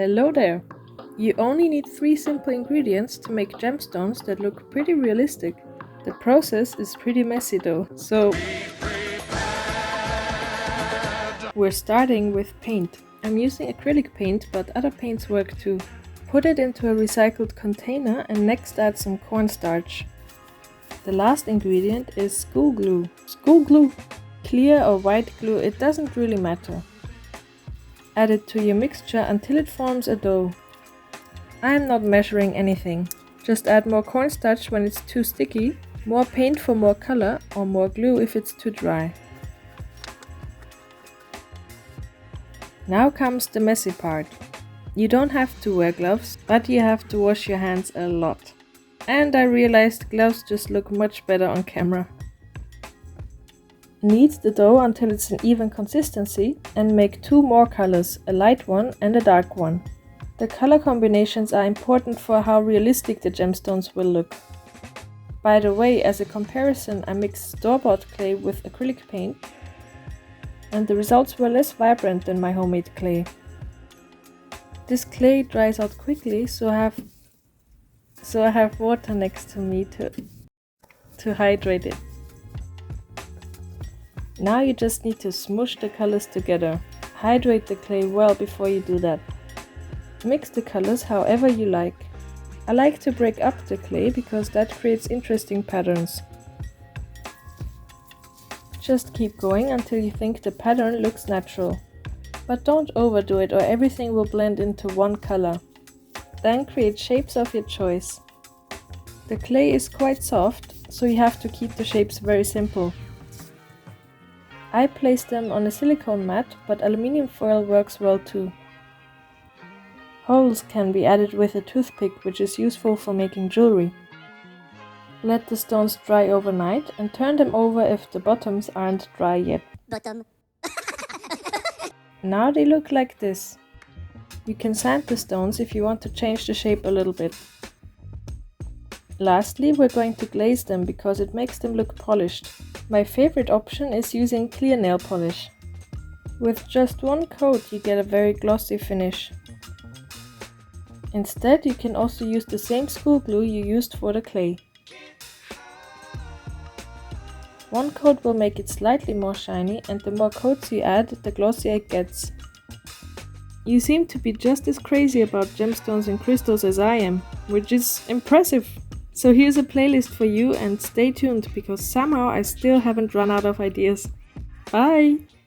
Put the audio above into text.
Hello there! You only need 3 simple ingredients to make gemstones that look pretty realistic. The process is pretty messy though, so we're starting with paint. I'm using acrylic paint, but other paints work too. Put it into a recycled container and next add some cornstarch. The last ingredient is school glue. School glue! Clear or white glue, it doesn't really matter. Add it to your mixture until it forms a dough. I am not measuring anything. Just add more cornstarch when it's too sticky, more paint for more color, or more glue if it's too dry. Now comes the messy part. You don't have to wear gloves, but you have to wash your hands a lot. And I realized gloves just look much better on camera. Knead the dough until it's an even consistency and make 2 more colors, a light one and a dark one. The color combinations are important for how realistic the gemstones will look. By the way, as a comparison, I mixed store-bought clay with acrylic paint and the results were less vibrant than my homemade clay. This clay dries out quickly, so I have water next to me to hydrate it. Now you just need to smoosh the colors together. Hydrate the clay well before you do that. Mix the colors however you like. I like to break up the clay because that creates interesting patterns. Just keep going until you think the pattern looks natural. But don't overdo it or everything will blend into one color. Then create shapes of your choice. The clay is quite soft, so you have to keep the shapes very simple. I placed them on a silicone mat, but aluminium foil works well too. Holes can be added with a toothpick, which is useful for making jewelry. Let the stones dry overnight and turn them over if the bottoms aren't dry yet. Now they look like this. You can sand the stones if you want to change the shape a little bit. Lastly, we're going to glaze them because it makes them look polished. My favorite option is using clear nail polish. With just one coat you get a very glossy finish. Instead, you can also use the same school glue you used for the clay. One coat will make it slightly more shiny, and the more coats you add, the glossier it gets. You seem to be just as crazy about gemstones and crystals as I am, which is impressive. So here's a playlist for you and stay tuned because somehow I still haven't run out of ideas. Bye!